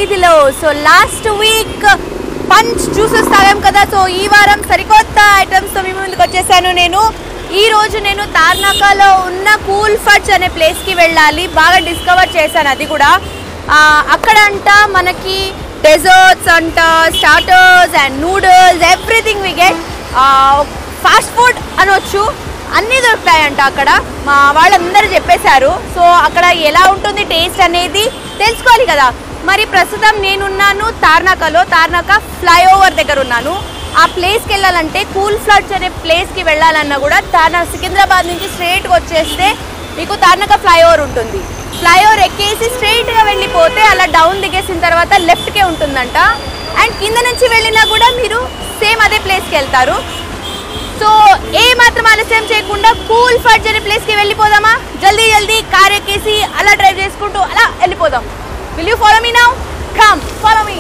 వీధిలో. So last week punch juices తాగాం కదా, సో ఈ వారం సరికొత్త ఐటమ్స్తో మీ ముందుకు వచ్చేసాను. ఈ రోజు నేను తార్నాకలో ఉన్న కూల్ ఫడ్జ్ అనే ప్లేస్కి వెళ్ళాలి. బాగా డిస్కవర్ చేశాను అది కూడా. అక్కడ అంట మనకి డెజర్ట్స్ అంట, starters and noodles, everything we get. Fast food అనొచ్చు, అన్నీ దొరుకుతాయంట అక్కడ. మా వాళ్ళందరూ చెప్పేశారు. సో అక్కడ ఎలా ఉంటుంది టేస్ట్ అనేది తెలుసుకోవాలి కదా. మరి ప్రస్తుతం నేనున్నాను తార్నాకలో. తార్నాక ఫ్లైఓవర్ దగ్గర ఉన్నాను. ఆ ప్లేస్కి వెళ్ళాలంటే కూల్ ఫడ్జ్ అనే ప్లేస్కి వెళ్ళాలన్నా కూడా సికింద్రాబాద్ నుంచి స్ట్రైట్గా వచ్చేస్తే మీకు తార్నాక ఫ్లైఓవర్ ఉంటుంది. ఫ్లైఓవర్ ఎక్కేసి స్ట్రైట్గా వెళ్ళిపోతే అలా డౌన్ దిగేసిన తర్వాత లెఫ్ట్కే ఉంటుందంట. అండ్ కింద నుంచి వెళ్ళినా కూడా మీరు సేమ్ అదే ప్లేస్కి వెళ్తారు. సో ఏ మాత్రం ఆలస్యం చేయకుండా కూల్ ఫడ్జ్ అనే ప్లేస్కి వెళ్ళిపోదామా? జల్దీ జల్దీ కార్ ఎక్కేసి అలా డ్రైవ్ చేసుకుంటూ అలా వెళ్ళిపోదాం. Will you follow me now? Come follow me.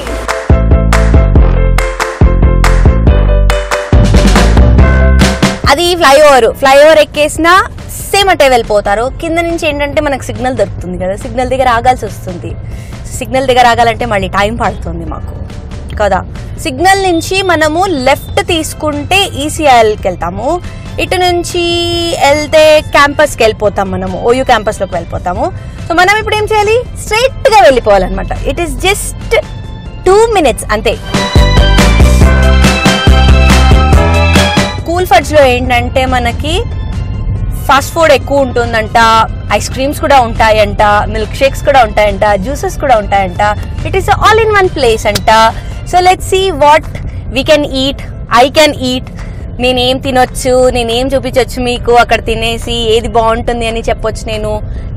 అది ఫ్లైఓవర్ ఎక్కేసిన సేమ్ అటే వెళ్ళిపోతారు. కింద నుంచి ఏంటంటే మనకు సిగ్నల్ దొరుకుతుంది కదా, సిగ్నల్ దగ్గర ఆగాల్సి వస్తుంది. సిగ్నల్ దగ్గర ఆగాలంటే మళ్ళీ టైం పడుతుంది మాకు కదా. సిగ్నల్ నుంచి మనము లెఫ్ట్ తీసుకుంటే ఈసీఐఎల్కి వెళ్తాము. ఇటు నుంచి వెళ్తే క్యాంపస్కి వెళ్ళిపోతాం, మనము ఓయూ క్యాంపస్లోకి వెళ్ళిపోతాము. సో మనం ఇప్పుడు ఏం చేయాలి? స్ట్రైట్గా వెళ్ళిపోవాలన్నమాట. ఇట్ ఈస్ జస్ట్ 2 minutes అంతే. కూల్ ఫడ్జ్లో ఏంటంటే మనకి ఫాస్ట్ ఫుడ్ ఎక్కువ ఉంటుందంట, ఐస్ క్రీమ్స్ కూడా ఉంటాయంట, మిల్క్ షేక్స్ కూడా ఉంటాయంట, జ్యూసెస్ కూడా ఉంటాయంట. It is all in one place అంట. So let's see what we can eat. I can eat. నేనేం తినొచ్చు, నేనేం చూపించవచ్చు మీకు. అక్కడ తినేసి ఏది బాగుంటుంది అని చెప్పొచ్చు నేను.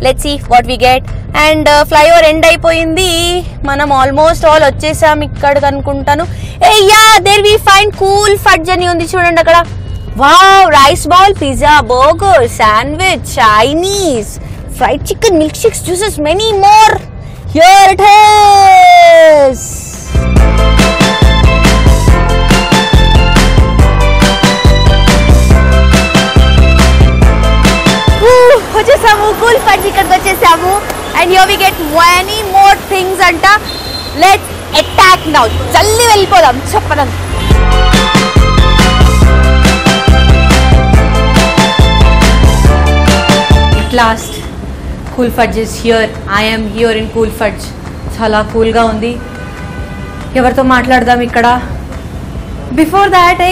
Let's see what we get. And flyover end అయిపోయింది, మనం ఆల్మోస్ట్ ఆల్ వచ్చేసాం ఇక్కడికి అనుకుంటాను. Yeah, there we find cool fudge అని ఉంది చూడండి అక్కడ. Wow, rice bowl, pizza, burger, sandwich, Chinese, fried chicken, milk shakes, juices, many more. Here it is. వచ్చేసాము, కూల్ ఫడ్జ్ ఇక్కడికి వచ్చేసాము. And here we get many more things అంట. Let's attack now. జల్దీ వెళ్ళిపోదాం చెప్పడం. Last cool fudge is here. I'm here in cool fudge. చాలా కూల్గా ఉంది. ఎవరితో మాట్లాడదాం ఇక్కడ? బిఫోర్ దాట్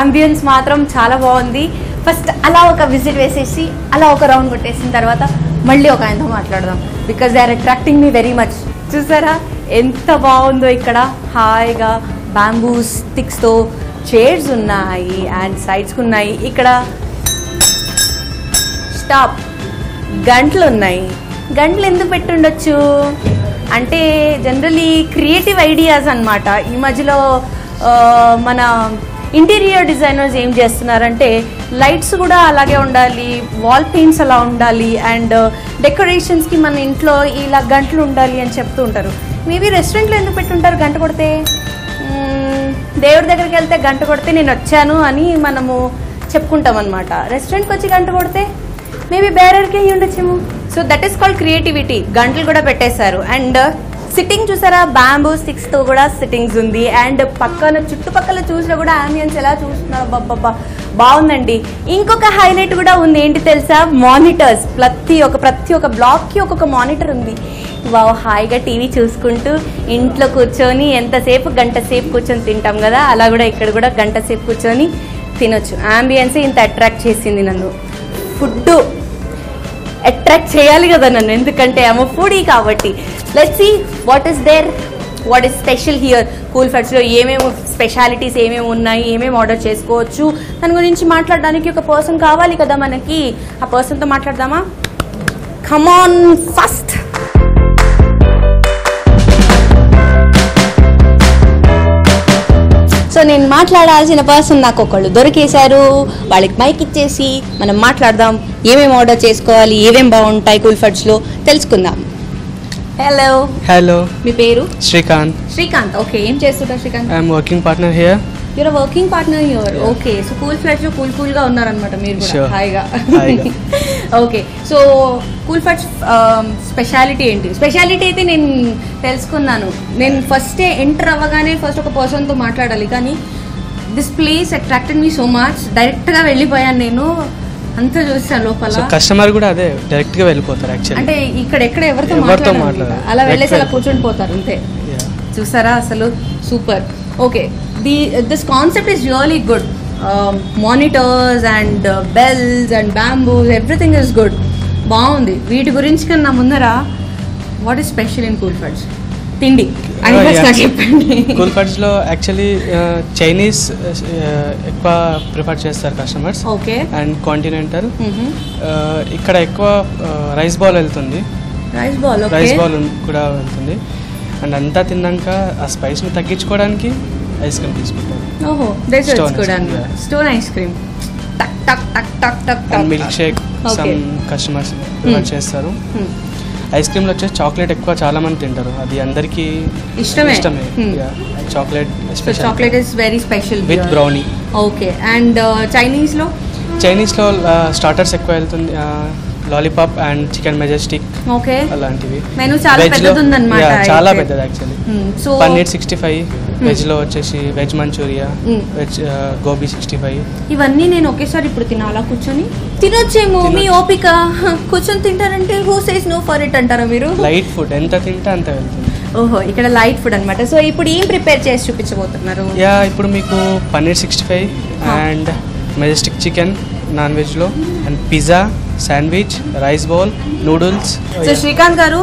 అంబియన్స్ మాత్రం చాలా బాగుంది. ఫస్ట్ అలా ఒక విజిట్ వేసేసి అలా ఒక రౌండ్ కొట్టేసిన తర్వాత మళ్ళీ ఒక ఆయనతో మాట్లాడదాం. Because they are attracting me very much. చూసారా ఎంత బాగుందో ఇక్కడ. హాయిగా బ్యాంబూ స్టిక్స్తో చైర్స్ ఉన్నాయి అండ్ సైడ్స్కి ఉన్నాయి. ఇక్కడ స్టాప్ గంటలు ఉన్నాయి. గంటలు ఎందుకు పెట్టుండొచ్చు అంటే జనరలీ క్రియేటివ్ ఐడియాస్ అన్నమాట. ఈ మధ్యలో మన ఇంటీరియర్ డిజైనర్స్ ఏం చేస్తున్నారంటే లైట్స్ కూడా అలాగే ఉండాలి, వాల్ పెయింట్స్ అలా ఉండాలి, అండ్ డెకరేషన్స్కి మన ఇంట్లో ఇలా గంటలు ఉండాలి అని చెప్తూ ఉంటారు. మేబీ రెస్టారెంట్లో ఎందుకు పెట్టుంటారు గంట కొడితే? దేవుడి దగ్గరికి వెళ్తే గంట కొడితే నేను వచ్చాను అని మనము చెప్పుకుంటాం అనమాట. రెస్టారెంట్కి వచ్చి గంట కొడితే మేబీ బేరర్కి అయ్యి ఉండొచ్చేమో. So that is called creativity. గంటలు కూడా పెట్టేశారు. అండ్ సిట్టింగ్ చూసారా, బ్యాంబూ స్టిక్స్తో కూడా సిట్టింగ్స్ ఉంది. అండ్ పక్కన చుట్టుపక్కల చూసినా కూడా ఆంబియన్స్ ఎలా చూస్తున్నారు, బాబా బాగుందండి. ఇంకొక హైలైట్ కూడా ఉంది, ఏంటి తెలుసా? మానిటర్స్. ప్రతి ఒక్క బ్లాక్కి ఒక్కొక్క మానిటర్ ఉంది. వావ్, హాయిగా టీవీ చూసుకుంటూ ఇంట్లో కూర్చొని ఎంతసేపు గంట సేపు కూర్చొని తింటాం కదా, అలా కూడా ఇక్కడ కూడా గంట సేపు కూర్చొని తినొచ్చు. ఆంబియన్సే ఇంత అట్రాక్ట్ చేసింది నన్ను. ఫుడ్ అట్రాక్ట్ చేయాలి కదా నన్ను, ఎందుకంటే ఐఎమ్ ఫుడీ కాబట్టి. Let's see what is there, what is special here. Cool ఫడ్జ్లో ఏమేమి స్పెషాలిటీస్ ఏమేమి ఉన్నాయి, ఏమేమి ఆర్డర్ చేసుకోవచ్చు, దాని గురించి మాట్లాడడానికి ఒక పర్సన్ కావాలి కదా మనకి. ఆ పర్సన్తో మాట్లాడదామా? Come on first. సో నేను మాట్లాడాల్సిన పర్సన్ నాకు ఒకళ్ళు దొరికేశారు. వాళ్ళకి మైక్ ఇచ్చేసి మనం మాట్లాడదాం. ఏమేమి ఆర్డర్ చేసుకోవాలి, ఏమేమి బాగుంటాయి కూల్ ఫడ్జ్లో తెలుసుకుందాం. హలో. మీ పేరు? శ్రీకాంత్. ఓకే, ఏం చేస్తుంటారు Srikanth? I'm working partner here. Your working partner here. Okay, so cool floods cool గా ఉన్నారనమాట మీరు కూడా హాయిగా. Okay, so cool floods speciality ఏంటి? స్పెషాలిటీ అయితే నేను తెలుసుకున్నాను. నేను ఫస్ట్ ఎంటర్ అవ్వగానే ఫస్ట్ ఒక పర్సన్తో మాట్లాడాలి, కానీ this place attracted me so much. డైరెక్ట్గా వెళ్ళిపోయాను నేను, అంతా చూస్తాను లోపల. కస్టమర్ కూడా అదే డైరెక్ట్ గా వెళ్ళిపోతారు యాక్చువల్లీ. అంటే ఇక్కడ ఎక్కడ ఎవరితో మాట్లాడాలి, అలా వెళ్ళేసి అలా కూర్చొని పోతారు అంతే. చూసారా అసలు super. Okay, this concept is really good. Monitors and bells and bamboos, everything is good. బాగుంది. వీటి గురించి కన్నా ముందర what is special in cool floods? తిండి చెప్పండి. కూల్ ఫ్లడ్స్ లో యాక్చువల్లీ చైనీస్ ఎక్కువ ప్రిఫర్ చేస్తారు కస్టమర్స్. Okay, and continental. ఇక్కడ ఎక్కువ రైస్ బాల్ వెళ్తుంది. రైస్ బాల్ కూడా వెళ్తుంది. అండ్ అంతా తిన్నాక ఆ స్పైస్ ని తగ్గించుకోవడానికి ఐస్ క్రీమ్ తీసుకుంటారు. ఓహో, డెజర్ట్స్ కూడా. స్టోన్ ఐస్ క్రీమ్, టక్ టక్ టక్ టక్ టక్ టక్. Milk shake some customers prefer చేస్తారు. ఐస్ క్రీమ్ లో వచ్చేసి చాక్లెట్ ఎక్కువ చాలా మంది తింటారు, అది అందరికి ఇష్టమే. Chocolate is very special with brownie. Okay, and Chinese లో స్టార్టర్స్ ఎక్కువ వెళ్తుంది. Lollipop and chicken Majestic. Okay, అలాంటివి. మెనూ చాలా పెద్దది ఉందన్నమాట. చాలా పెద్దది యాక్చువల్లీ. సో పన్నీర్ 65, వెజ్ లో వచ్చేసి వెజ్ మంచూరియా, వెజ్ గోబీ 65. ఇవన్నీ నేను ఒకేసారి ఇప్పుడు తినాలా? కూర్చొని తినొచ్చేమో, మీ ఓపిక. కూర్చొని తింటారంటే who says no for it అంటారా మీరు? లైట్ ఫుడ్ ఎంత తింటే అంత వెళ్తుంది. ఓహో, ఇక్కడ లైట్ ఫుడ్ అనమాట. సో ఇప్పుడు ఏం ప్రిపేర్ చేసి చూపించబోతున్నారు? ఇప్పుడు మీకు paneer 65 and majestic chicken non veg లో, and pizza, sandwich, rice bowl, noodles. So Srikanth గారు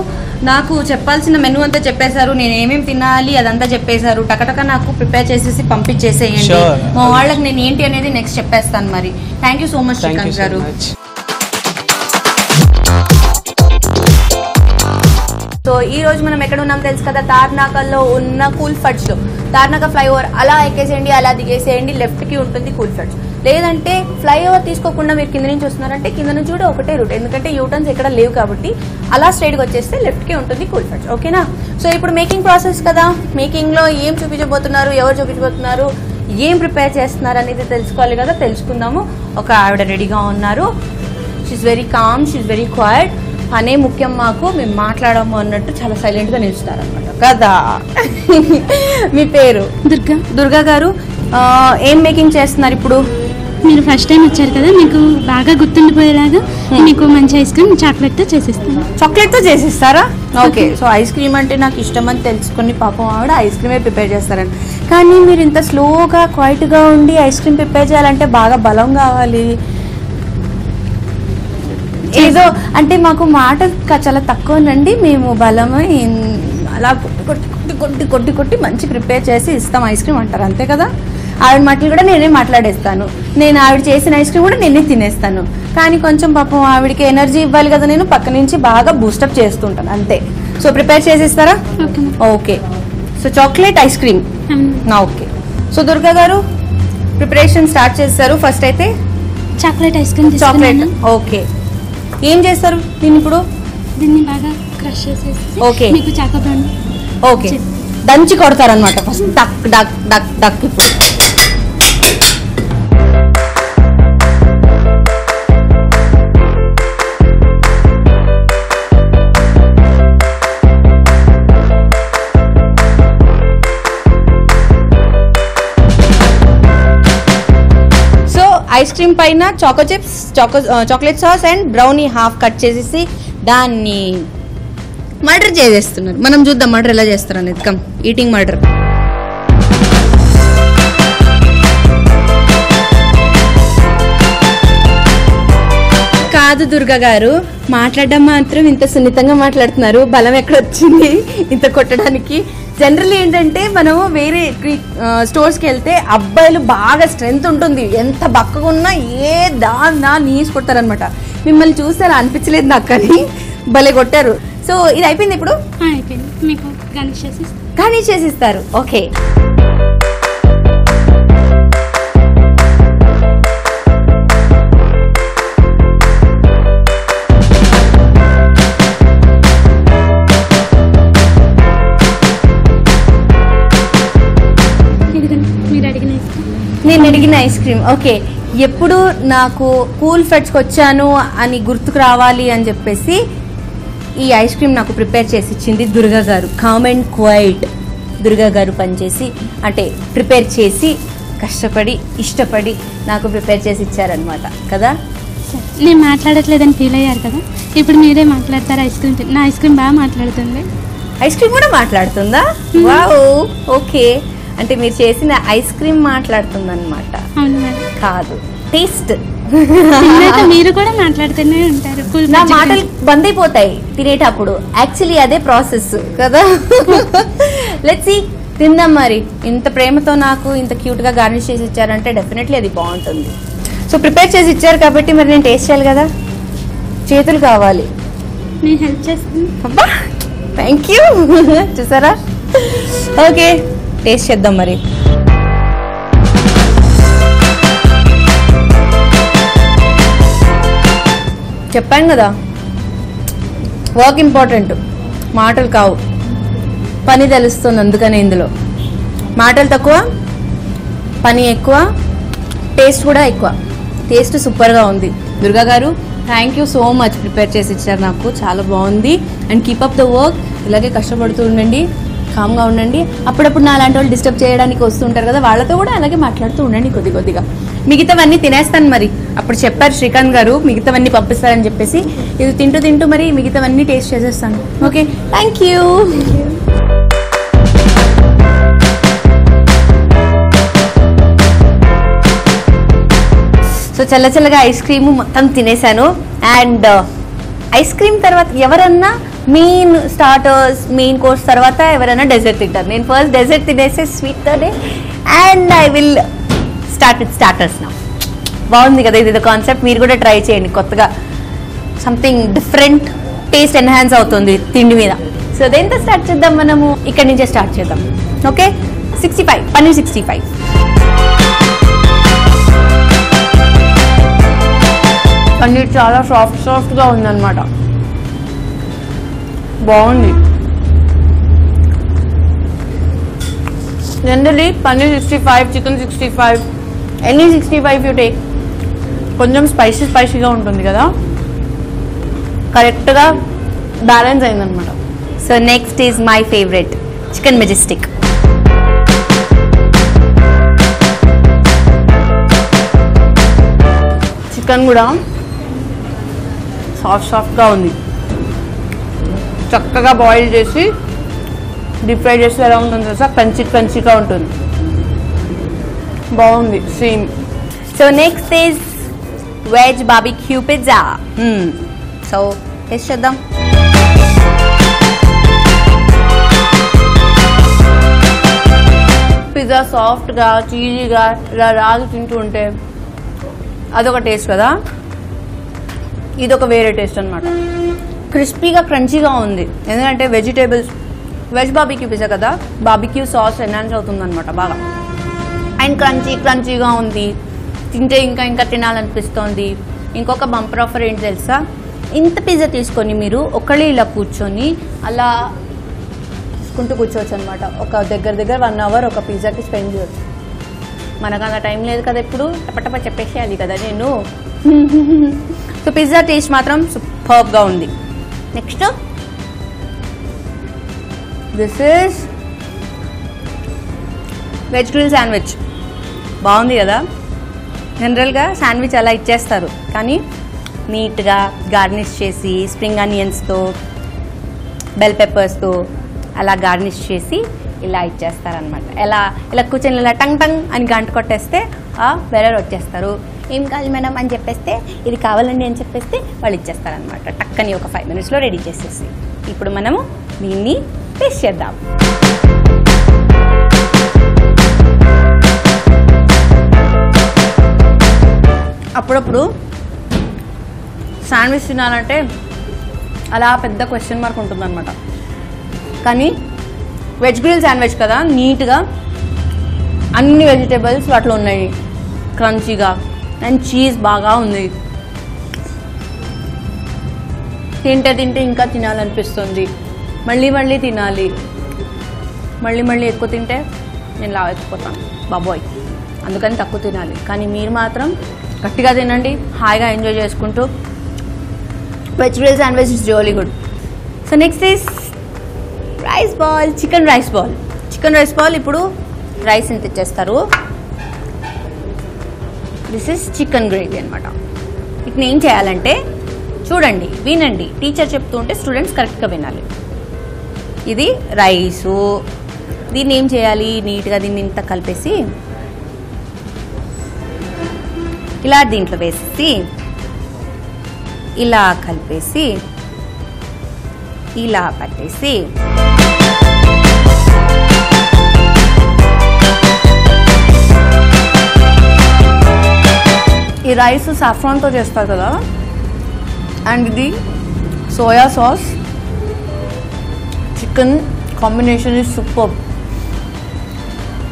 నాకు చెప్పాల్సిన మెనూ అంతా చెప్పేశారు, నేను ఏమేమి తినాలి అదంతా చెప్పేశారు. టకటక నాకు ప్రిపేర్ చేసేసి పంపించేసేయండి. మా వాళ్ళకి నేను ఏంటి అనేది నెక్స్ట్ చెప్పేస్తాను. మరి thank you so much Srikanth గారు. సో ఈ రోజు మనం ఎక్కడ ఉన్నాం తెలుసు కదా, తార్నాకల్లో ఉన్న కూల్ ఫ్లడ్స్ లో. తార్నాక ఫ్లైఓవర్ అలా ఎక్కేసేయండి, అలా దిగేసేయండి, లెఫ్ట్ కి ఉంటుంది కూల్ ఫ్లడ్స్. లేదంటే ఫ్లైఓవర్ తీసుకోకుండా మీరు కింద నుంచి వస్తున్నారంటే కింద నుంచి కూడా ఒకటే రూట్, ఎందుకంటే యూటర్న్స్ ఎక్కడ లేవు కాబట్టి అలా స్ట్రైట్ గా వచ్చేస్తే లెఫ్ట్ కి ఉంటుంది కూల్ ఫ్లడ్స్. ఓకేనా? సో ఇప్పుడు మేకింగ్ ప్రాసెస్ కదా, మేకింగ్ లో ఏం చూపించబోతున్నారు, ఎవరు చూపించబోతున్నారు, ఏం ప్రిపేర్ చేస్తున్నారు అనేది తెలుసుకోవాలి కదా. తెలుసుకుందాము. ఒక ఆవిడ రెడీగా ఉన్నారు. She's very calm, she's very quiet. అనే ముఖ్యం మాకు, మేము మాట్లాడము అన్నట్టు చాలా సైలెంట్ గా నిలుస్తారనమాట కదా. మీ పేరు? దుర్గా. దుర్గా గారు, ఏం మేకింగ్ చేస్తున్నారు ఇప్పుడు? మీరు ఫస్ట్ టైం వచ్చారు కదా, మీకు బాగా గుర్తుండిపోయేలాగా మీకు మంచి ఐస్ క్రీమ్ చాక్లెట్ తో చేసిస్తాను. చాక్లెట్ తో చేసిస్తారా? ఓకే, సో ఐస్ క్రీమ్ అంటే నాకు ఇష్టం అని తెలుసుకుని పాపం ఆవిడ ఐస్ క్రీమే ప్రిపేర్ చేస్తారని. కానీ మీరు ఇంత స్లోగా క్వైట్ గా ఉండి ఐస్ క్రీమ్ ప్రిపేర్ చేయాలంటే బాగా బలం కావాలి. ఏదో అంటే మాకు మాట చాలా తక్కువనండి, మేము బలమే అలా కొట్టి మంచి ప్రిపేర్ చేసి ఇస్తాం ఐస్ క్రీమ్ అంటారు, అంతే కదా. ఆవిడ మాటలు కూడా నేనే మాట్లాడేస్తాను, నేను ఆవిడ చేసిన ఐస్ క్రీమ్ కూడా నేనే తినేస్తాను. కానీ కొంచెం పాపం ఆవిడకి ఎనర్జీ ఇవ్వాలి కదా, నేను పక్క నుంచి బాగా బూస్టప్ చేస్తుంటాను అంతే. సో ప్రిపేర్ చేసిస్తారా? Okay, so chocolate ice cream. Okay, so Durga గారు ప్రిపరేషన్ స్టార్ట్ చేస్తారు. ఫస్ట్ అయితే chocolate ice cream. Chocolate. Okay, ఏం చేస్తారు దీన్ని ఇప్పుడు? దీన్ని బాగా క్రష్ చేసేసి ఓకే మీకు చాకో బ్రౌన్. ఓకే, దంచి కొడతారనమాట ఫస్ట్. డక్ డక్ డక్ డక్. ఇప్పుడు ఐస్ క్రీమ్ పైన choco chips, chocolate sauce and brownie half cut చేసేసి దాన్ని మర్డర్ చేసేస్తున్నారు. మనం చూద్దాం మర్డర్ ఎలా చేస్తారు అనేది. Come, eating murder. కాదు దుర్గా గారు, మాట్లాడడం మాత్రం ఇంత సున్నితంగా మాట్లాడుతున్నారు, బలం ఎక్కడ వచ్చింది ఇంత కొట్టడానికి? జనరల్ ఏంటంటే మనం వేరే స్టోర్స్కి వెళ్తే అబ్బాయిలు బాగా స్ట్రెంగ్త్ ఉంటుంది, ఎంత బక్కగా ఉన్నా ఏ దాన్ని నీసి కొడతారనమాట. మిమ్మల్ని చూసారా? అనిపించలేదు నాకు, కానీ భలే కొట్టారు. సో ఇది అయిపోయింది ఇప్పుడు? అయిపోయింది, మీకు గార్నిష్ చేసిస్తారు. ఓకే, మీరు అడిగిన నేను అడిగిన ఐస్ క్రీమ్. ఓకే, ఎప్పుడు నాకు కూల్ ఫెట్స్కి వచ్చాను అని గుర్తుకు రావాలి అని చెప్పేసి ఈ ఐస్ క్రీమ్ నాకు ప్రిపేర్ చేసి ఇచ్చింది దుర్గా గారు. కామ్ అండ్ క్వైట్ దుర్గా గారు పనిచేసి అంటే ప్రిపేర్ చేసి కష్టపడి ఇష్టపడి నాకు ప్రిపేర్ చేసి ఇచ్చారనమాట కదా. నేను మాట్లాడట్లేదని ఫీల్ అయ్యారు కదా, ఇప్పుడు మీరే మాట్లాడతారు. ఐస్ క్రీమ్ నా ఐస్ క్రీమ్ బాగా మాట్లాడుతుంది. ఐస్ క్రీమ్ కూడా మాట్లాడుతుందా? Wow, okay. అంటే మీరు చేసిన ఐస్ క్రీమ్ మాట్లాడుతుంది అనమాట. అవును మేడం. కాదు, టేస్ట్. మీరు కూడా మాట్లాడుతూనే ఉంటారు. నా మాటలు బంద్ అయిపోతాయి తినేటప్పుడు. యాక్చువల్లీ అదే ప్రాసెస్ కదా. లెట్స్ సీ, తిందాం మరి. ఇంత ప్రేమతో నాకు ఇంత క్యూట్గా గార్నిష్ చేసి ఇచ్చారంటే డెఫినెట్లీ అది బాగుంటుంది. సో ప్రిపేర్ చేసి ఇచ్చారు కాబట్టి మరి నేను టేస్ట్ చేయాలి కదా, చేతులు కావాలి. నేను హెల్ప్ చేస్తాను. అబ్బా, థ్యాంక్ యూ. చూసారా? ఓకే, టేస్ట్ చేద్దాం మరి. చెప్పాను కదా, వర్క్ ఇంపార్టెంట్, మాటలు కావు. పని తెలుస్తుంది, అందుకనే ఇందులో మాటలు తక్కువ, పని ఎక్కువ, టేస్ట్ కూడా ఎక్కువ. టేస్ట్ సూపర్గా ఉంది. దుర్గా గారు, thank you so much. Prepare చేసి ఇచ్చారు నాకు, చాలా బాగుంది. And keep up the work. ఇలాగే కష్టపడుతూ ఉండండి, కామ్గా ఉండండి. అప్పుడప్పుడు నా అలాంటి వాళ్ళు డిస్టర్బ్ చేయడానికి వస్తుంటారు కదా, వాళ్ళతో కూడా అలాగే మాట్లాడుతూ ఉండండి కొద్ది కొద్దిగా. మిగతావన్నీ తినేస్తాను మరి. అప్పుడు చెప్పారు శ్రీకాంత్ గారు మిగతావన్నీ పంపిస్తారని చెప్పేసి, ఇది తింటూ తింటూ మరి మిగతావన్నీ టేస్ట్ చేసేస్తాను. Okay, thank you. సో చల్లచల్లగా ఐస్ క్రీమ్ మొత్తం తినేసాను. అండ్ ఐస్ క్రీమ్ తర్వాత ఎవరన్నా మెయిన్ స్టార్టర్స్, మెయిన్ కోర్స్ తర్వాత ఎవరైనా డెజర్ట్ తింటారు. నేను ఫస్ట్ డెజర్ట్ తినేసే sweet day and I will start with starters నా. బాగుంది కదా ఇది కాన్సెప్ట్. మీరు కూడా ట్రై చేయండి, కొత్తగా సంథింగ్ డిఫరెంట్, టేస్ట్ ఎన్హాన్స్ అవుతుంది తిండి మీద. సో దేంతో స్టార్ట్ చేద్దాం మనము? ఇక్కడి నుంచే స్టార్ట్ చేద్దాం. ఓకే, 65 పన్నీర్ 65. పన్నీర్ చాలా సాఫ్ట్గా ఉందన్నమాట, బాగుంది. Generally paneer 65, chicken 65, any 65 you take, కొంచెం స్పైసీగా ఉంటుంది కదా, కరెక్ట్గా బ్యాలెన్స్ అయిందనమాట. So next is my favourite chicken Majestic. Chicken కూడా సాఫ్ట్గా ఉంది, చక్కగా బాయిల్ చేసి డీప్ ఫ్రై చేసి ఎలా ఉంటుంది తెలుసా, క్రంచీగా ఉంటుంది, బాగుంది same. So next is veg barbecue pizza. So taste చేద్దాం. పిజ్జా సాఫ్ట్గా చీజీగా ఇలా రాగి తింటూ ఉంటే అదొక టేస్ట్ కదా, ఇదొక వేరే టేస్ట్ అనమాట. క్రిస్పీగా క్రంచీగా ఉంది, ఎందుకంటే వెజ్ బార్బిక్యూ పిజ్జా కదా, బార్బిక్యూ సాస్ ఎన్హాన్స్ అవుతుంది అనమాట బాగా. అండ్ క్రంచీగా ఉంది, తింటే ఇంకా తినాలనిపిస్తుంది. ఇంకొక బంపర్ ఆఫర్ ఏంటి తెలుసా, ఇంత పిజ్జా తీసుకొని మీరు ఒకళ్ళే ఇలా కూర్చొని అలా తీసుకుంటూ కూర్చోవచ్చు అనమాట. ఒక దగ్గర 1 అవర్ ఒక పిజ్జాకి స్పెండ్ చేయవచ్చు. మనకు అంత టైం లేదు కదా, ఎప్పుడు టపటప చెప్పేసేయాలి కదా నేను. సో పిజ్జా టేస్ట్ మాత్రం సూపర్గా ఉంది. Next this is veg grill sandwich. బాగుంది కదా. జనరల్గా శాండ్విచ్ అలా ఇచ్చేస్తారు, కానీ నీట్గా గార్నిష్ చేసి స్ప్రింగ్ ఆనియన్స్తో, బెల్ పెప్పర్స్తో అలా గార్నిష్ చేసి ఇలా ఇచ్చేస్తారనమాట. ఇలా కూర్చొని ఇలా టంగ్ అని గంట కొట్టేస్తే బెరర్ వచ్చేస్తారు. ఏం కావాలి మేడం అని చెప్పేస్తే, ఇది కావాలండి అని చెప్పేస్తే వాళ్ళు ఇచ్చేస్తారనమాట. టక్కని ఒక 5 minutesలో రెడీ చేసేసి. ఇప్పుడు మనము దీన్ని టేస్ట్ చేద్దాం. అప్పుడప్పుడు శాండ్విచ్ తినాలంటే అలా పెద్ద క్వశ్చన్ మార్క్ ఉంటుందన్నమాట, కానీ వెజ్ గ్రిల్ శాండ్విచ్ కదా, నీట్గా అన్ని వెజిటేబుల్స్ వాటిలో ఉన్నాయి, క్రంచీగా, అండ్ చీజ్ బాగా ఉంది. తింటే ఇంకా తినాలనిపిస్తుంది, మళ్ళీ తినాలి. మళ్ళీ ఎక్కువ తింటే నేను లావెక్కిపోతాను బాబోయ్. అందుకని తక్కువ తినాలి. కానీ మీరు మాత్రం గట్టిగా తినండి, హాయిగా ఎంజాయ్ చేసుకుంటూ. Vegetable sandwich is really good. So next is rice ball, chicken rice ball. Chicken rice ball ఇప్పుడు రైస్ ఎంత తెచ్చేస్తారు. దిస్ ఇస్ చికెన్ గ్రేవీ అనమాట. ఇప్పుడు ఏం చేయాలంటే చూడండి, వినండి, టీచర్ చెప్తూ ఉంటే స్టూడెంట్స్ కరెక్ట్గా వినాలి. ఇది రైసు, దీన్ని ఏం చేయాలి, నీట్గా దీన్ని ఇంత కలిపేసి ఇలా దీంట్లో వేసేసి ఇలా కలిపేసి ఇలా పట్టేసి ఈ రైస్ సాఫ్రాన్తో చేస్తారు కదా, అండ్ ఇది soya sauce chicken combination is super.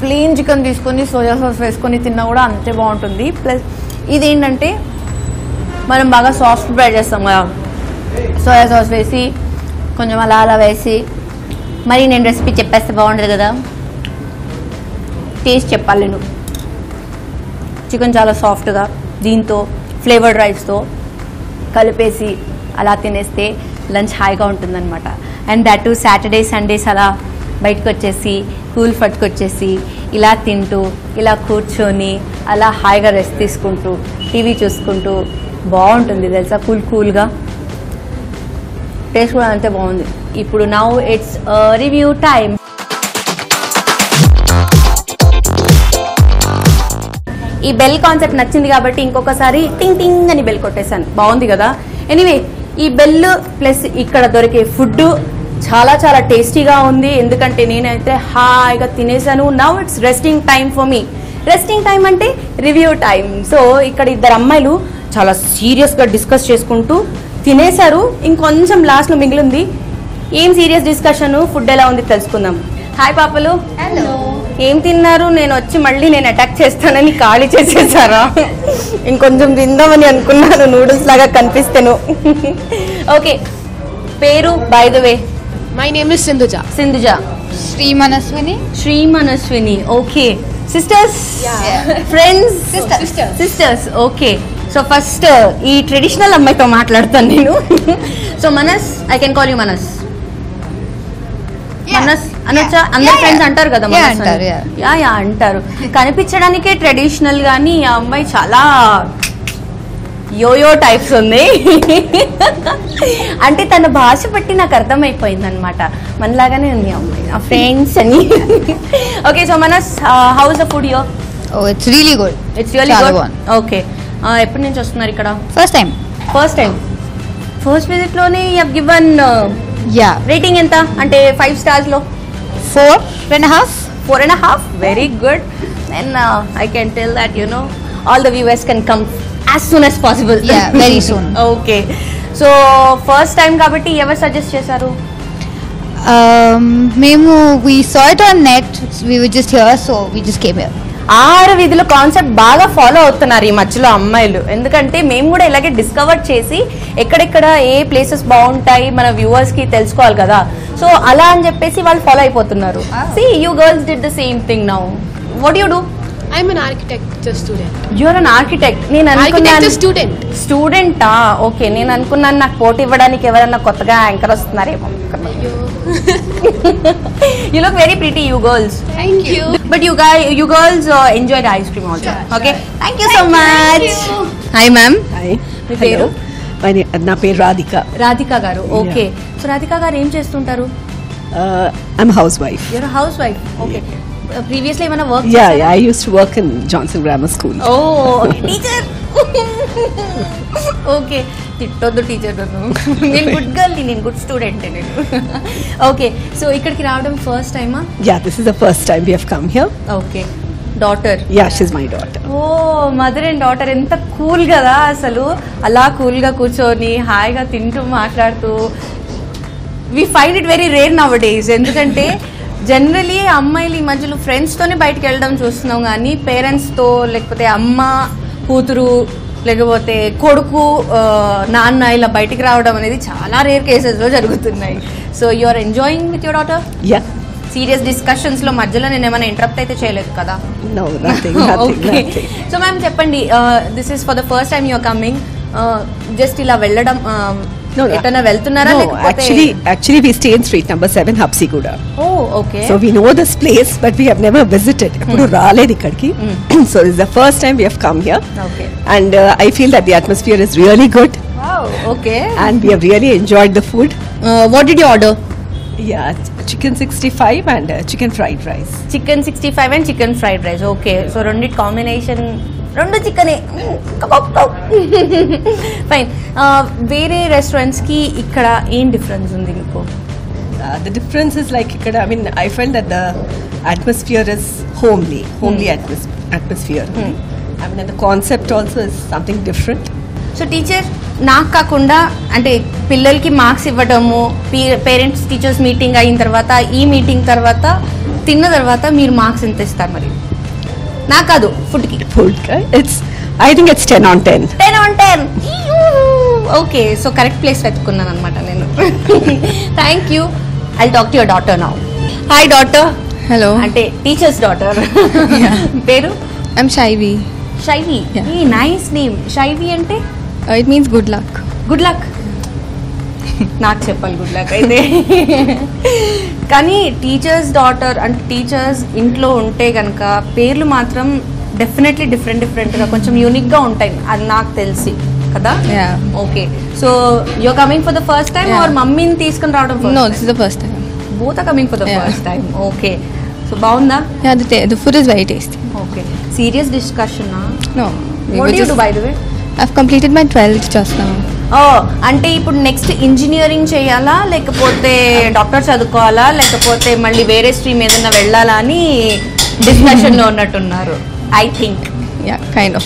Plain chicken తీసుకొని సోయా సాస్ వేసుకొని తిన్నా కూడా అంతే బాగుంటుంది. ప్లస్ ఇదేంటంటే మనం బాగా సాస్ ప్రిపేర్ చేస్తాం కదా, సోయా సాస్ వేసి కొంచెం అలా అలా వేసి, మరి నేను రెసిపీ చెప్పేస్తే బాగుంటుంది కదా, టేస్ట్ చెప్పాలి నేను. చికెన్ చాలా సాఫ్ట్గా దీంతో ఫ్లేవర్డ్ రైస్తో కలిపేసి అలా తినేస్తే లంచ్ హాయిగా ఉంటుందన్నమాట. And that to Saturday Sundays అలా బయటకు వచ్చేసి కూల్ పట్టుకొచ్చేసి ఇలా తింటూ ఇలా కూర్చొని అలా హాయిగా రెస్ట్ తీసుకుంటూ టీవీ చూసుకుంటూ బాగుంటుంది తెలుసా, కూల్గా. టేస్ట్ కూడా అంతే బాగుంది. ఇప్పుడు నౌ ఇట్స్ రివ్యూ టైమ్. ఈ బెల్ కాన్సెప్ట్ నచ్చింది కాబట్టి ఇంకొకసారి టింగ్ టింగ్ అని బెల్ కొట్టేశాను, బాగుంది కదా. ఎనీవే ఈ బెల్ ప్లస్ ఇక్కడ దొరికే ఫుడ్ చాలా చాలా టేస్టీగా ఉంది, ఎందుకంటే నేనైతే హాయిగా తినేసాను. Now it's resting time for me. Resting time అంటే రివ్యూ టైం. సో ఇక్కడ ఇద్దరు అమ్మాయిలు చాలా సీరియస్గా డిస్కస్ చేసుకుంటూ తినేశారు, ఇంకొంచెం లాస్ట్లో మిగిలింది. ఏం సీరియస్ డిస్కషన్, ఫుడ్ ఎలా ఉంది తెలుసుకుందాం. హాయ్ పాపలు. హలో. ఏం తిన్నారు? నేను వచ్చి మళ్ళీ నేను అటాక్ చేస్తానని ఖాళీ చేసేసారా? ఇంకొంచెం తిందామని అనుకున్నాను, నూడిల్స్ లాగా కనిపిస్తాను. ఓకే, పేరు by the way? My name is Sindhuja. Sindhuja. Sri Manaswini. Sri Manaswini. Okay, sisters? Friends? Sisters. Okay, so first ఈ ట్రెడిషనల్ అమ్మాయితో మాట్లాడతాను నేను. సో మనస్, ఐ కెన్ కాల్ యూ మనస్. మనస్ అనొచ్చా? అందరు ఫ్రెండ్స్ అంటారు కదా మనస్ అని. యా అంటారు. కనిపించడానికే ట్రెడిషనల్ గానీ ఆ అమ్మాయి చాలా యోయో టైప్స్ ఉంది. అంటే తన భాష బట్టి నాకు అర్థమైపోయింది అనమాట, మనలాగానే ఉంది అమ్మాయి, ఆ ఫ్రెండ్స్ అని. Okay, so Manas, how is the food here? Oh, it's really good. It's really చాలా గుడ్. బాగుంది. ఓకే, ఎప్పటి నుంచి వస్తున్నారు ఇక్కడ? First time. ఫస్ట్ విజిట్ లోనే you have given Yeah. Rating ఎంత అంటే 5 stars లో? 4.5. 4.5. Very good. And I can tell that you know all the viewers can come as soon as possible. Yeah, very soon. Okay, so first time కాబట్టి ఎవరు suggest చేశారు? We saw it on net. We were just here, so we just came here. 6 వీధిలో concept బాగా follow అవుతున్నారు ఈ మధ్యలో అమ్మాయిలు, ఎందుకంటే మేము కూడా ఇలాగే డిస్కవర్ చేసి ఎక్కడెక్కడ ఏ ప్లేసెస్ బాగుంటాయి మన వ్యూవర్స్ కి తెలుసుకోవాలి కదా, సో అలా అని చెప్పేసి వాళ్ళు ఫాలో అయిపోతున్నారు. See, you girls did the same thing now. What do you do? I'm an architecture student. You are an architect. నేను అనుకున్నాను Architecture student. స్టూడెంటా? ఓకే, నేను అనుకున్నాను నాకు పోటీ ఇవ్వడానికి ఎవరన్నా కొత్తగా anchor వస్తున్నారేమో. You look very pretty, you girls. Thank you. But you girls enjoy the ice cream also. Okay, thank you so much. Hi ma'am. Hi. మీ పేరు? నా పేరు రాధిక. రాధిక గారు. ఓకే, సో రాధిక గారు ఏం చేస్తుంటారు? I'm house wife. You're a housewife. Okay. Previously ఏమైనా work Yeah, I used to work in Johnson Grammar School. Oh, teacher. Okay, తిట్టొద్దు టీచర్. నేను గుడ్ గర్ల్, నేను గుడ్ స్టూడెంట్. నేను ఓకే, సో ఇక్కడికి రావడం ఫస్ట్ టైమా? Yeah, this is the first time we have come here. Okay, daughter? Yeah, she's my daughter. Oh, mother and daughter, ఎంత cool కదా అసలు. అలా కూల్గా కూర్చొని హాయిగా తింటూ మాట్లాడుతూ. We find it very rare nowadays, ఎందుకంటే జనరలీ అమ్మాయిలు ఈ మధ్యలో ఫ్రెండ్స్తోనే బయటకు వెళ్ళడం చూస్తున్నాం, కానీ పేరెంట్స్తో లేకపోతే అమ్మ కూతురు లేకపోతే కొడుకు నాన్న ఇలా బయటికి రావడం అనేది చాలా రేర్ కేసెస్లో జరుగుతున్నాయి. So you are enjoying with your daughter? Yeah. Serious discussions లో మధ్యలో నేను ఏమైనా ఇంటరప్ట్ అయితే చేయలేదు కదా? No, nothing. సో మ్యామ్ చెప్పండి, this is for the first time you're coming, just ఇలా వెళ్ళడం ఎటైనా వెళ్తున్నారా? No, actually we stay in street number 7, Habsiguda. Oh, okay. So we know this place, but we have never visited. Eppudu raaledi ikkadiki. So this is the first time we have come here. Okay. And I feel that the atmosphere is really good. Wow, okay. And we have really enjoyed the food. What did you order? Yeah, chicken 65 and chicken fried rice. Chicken 65 and chicken fried rice. Okay. So రెండిటి combination, రెండు చికెనే. Fine. వేరే restaurants కి ఇక్కడ ఏం difference ఉంది మీకు? The difference is like ikkada, I mean, I felt that the atmosphere is homely atmosphere. I mean, and the concept also is something different. So teacher, నాకు కాకుండా అంటే పిల్లలకి మార్క్స్ ఇవ్వడము, పేరెంట్స్ టీచర్స్ మీటింగ్ అయిన తర్వాత, ఈ మీటింగ్ తర్వాత, తిన్న తర్వాత మీరు మార్క్స్ ఎంత ఇస్తారు మరి? నాకు కాదు, ఫుడ్కి. I think it's 10 on 10. 10 on 10. Okay, so correct place వెతుకున్నాను అనమాట నేను. Thank you. I talk to your daughter now. Hi daughter. Hello. అంటే టీచర్స్ డాటర్. పేరు? I'm Shaivi. Shaivi. A nice name. Shaivi అంటే It means good luck. Good luck. నాకు చెప్పాలి good luck అయితే. కానీ టీచర్స్ డాటర్ అంటే టీచర్స్ ఇంట్లో ఉంటే కనుక పేర్లు మాత్రం డెఫినెట్లీ డిఫరెంట్గా కొంచెం యూనిక్గా ఉంటాయి, అది నాకు తెలిసి కదా? Okay, so you're coming for the first time or మమ్మీని తీసుకుని రావడం? No, this is the first time. Both are coming for the first time. Okay, so బాగుందా? Yeah, the food is very tasty. Okay, serious discussion? No. What do you do by the way? I've completed my 12th just now. అంటే ఇప్పుడు next engineering చేయాలా, లేకపోతే doctor చదువుకోవాలా, లేకపోతే మళ్ళీ వేరే stream ఏదైనా వెళ్ళాలా అని డిస్కషన్ లో ఉన్నట్టున్నారు. I think Yeah, kind of.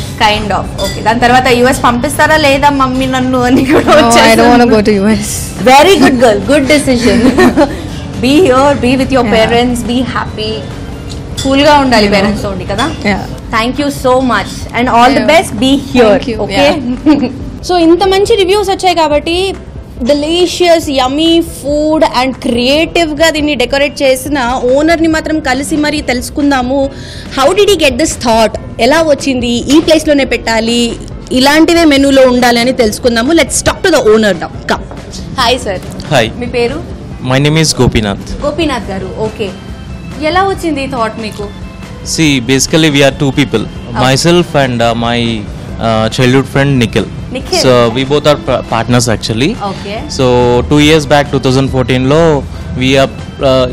Okay, దాని తర్వాత యుఎస్ పంపిస్తారా లేదా మమ్మీ నన్ను అని కూడా? No, I don't want to go to US. Very good girl, good decision. Be here, be with your parents, be happy, cool గా ఉండాలి పేరెంట్స్ తోటి కదా? Thank you so much and all the best. Be here. Okay, so ఇంత మంచి reviews వచ్చాయి కాబట్టి delicious yummy food and క్రియేటివ్గా దీన్ని డెకరేట్ చేసిన ఓనర్ని మాత్రం కలిసి మరీ తెలుసుకుందాము. How did he get this thought? ఎలా వచ్చింది ఈ ప్లేస్లోనే పెట్టాలి, ఇలాంటివే మెనూలో ఉండాలి అని తెలుసుకుందాము. Let's talk to the owner now. Come. Hi sir. Hi. మీ పేరు? My name is Gopinath. Gopinath గారు. ఓకే, ఎలా వచ్చింది ఈ థాట్ మీకు? See, basically we are two people, myself and my childhood friend Nikhil. So we both are partners actually. Okay. So 2 years back 2014 lo we are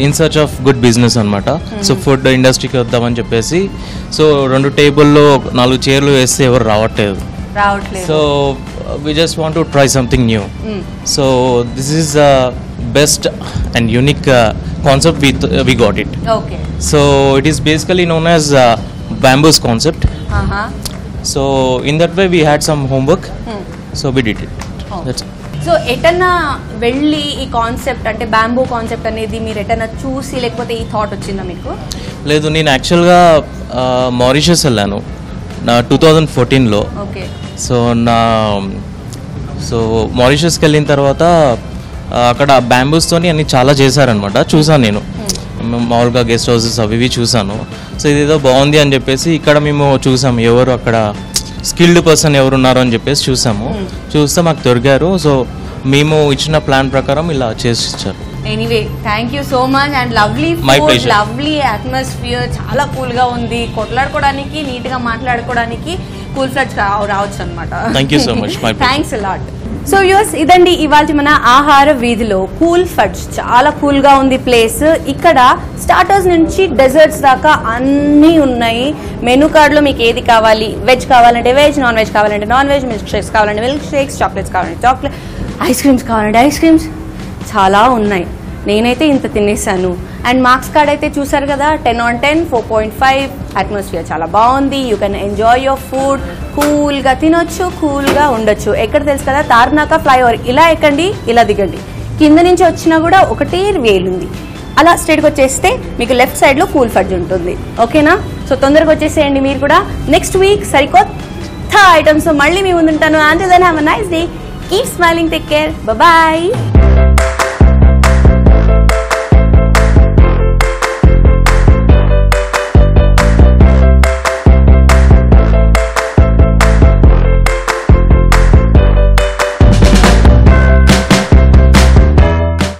in search of good business anamata. So food industry ki vaddamani cheppesi, so rendu table lo 4 chairlu veste evaru ravatledu. So we just want to try something new. So this is best and unique concept we got it. Okay. So it is basically known as bamboos concept. So in that way we had some homework. So we did it. That's it. So ఎటన్నా వెళ్ళి ఈ concept అంటే bamboo concept అనేది మీరు ఎటన్నా చూసి లేకపోతే ఈ థాట్ వచ్చిందా మీకు? లేదు, నేను యాక్చువల్గా మారిషస్ వెళ్ళాను నా 2014లో. ఓకే. సో మారిషస్కి వెళ్ళిన తర్వాత అక్కడ బ్యాంబూస్తోని అన్ని చాలా చేశారనమాట. చూసాను నేను మామూలుగా గెస్ట్ హౌసెస్ అవి ఇవి చూసాను. సో ఇదేదో బాగుంది అని చెప్పేసి ఇక్కడ మేము చూసాము ఎవరు అక్కడ స్కిల్డ్ పర్సన్ ఎవరు ఉన్నారు అని చెప్పేసి చూస్తే మాకు దొరికారు. సో మేము ఇచ్చిన ప్లాన్ ప్రకారం ఇలా చేసి ఇచ్చారు. Anyway thank you so much and lovely food, lovely atmosphere, చాలా కూల్గా ఉంది. కొట్లాడుకోవడానికి, నీట్గా మాట్లాడుకోవడానికి కూల్ ఫ్లడ్స్ రావచ్చు అనమాట. Thank you so much. Thanks a lot. So views, ఇదండి ఇవాళ మన ఆహార వీధిలో కూల్ ఫడ్స్. చాలా కూల్గా ఉంది ప్లేస్. ఇక్కడ స్టార్టర్స్ నుంచి డెజర్ట్స్ దాకా అన్నీ ఉన్నాయి. మెనూ కార్డ్లో మీకు ఏది కావాలి, వెజ్ కావాలంటే వెజ్, నాన్ వెజ్ కావాలంటే నాన్ వెజ్, మిల్క్ షేక్స్ కావాలంటే మిల్క్ షేక్స్, చాక్లెట్స్ కావాలంటే చాక్లెట్, ఐస్ క్రీమ్స్ కావాలంటే ఐస్ క్రీమ్స్, చాలా ఉన్నాయి. నేనైతే ఇంత తినేసాను. అండ్ మార్క్స్ కార్డ్ అయితే చూసారు కదా, 10 on 10, 4.5. అట్మాస్ఫియర్ చాలా బాగుంది. You can enjoy your food. కూల్గా తినొచ్చు, కూల్గా ఉండొచ్చు. ఎక్కడ తెలుసు కదా, తార్నాక ఫ్లైఓవర్. ఇలా ఎక్కండి, ఇలా దిగండి. కింద నుంచి వచ్చినా కూడా ఒకటే వేలుంది. అలా స్ట్రైట్గా వచ్చేస్తే మీకు లెఫ్ట్ సైడ్లో కూల్ ఫడ్జ్ ఉంటుంది. ఓకేనా? సో తొందరగా వచ్చేసేయండి మీరు కూడా. నెక్స్ట్ వీక్ సరికొత్త ఐటమ్స్ మళ్ళీ మీ ముందుంటాను. Until then have a nice day. Keep smiling. Take care. Bye.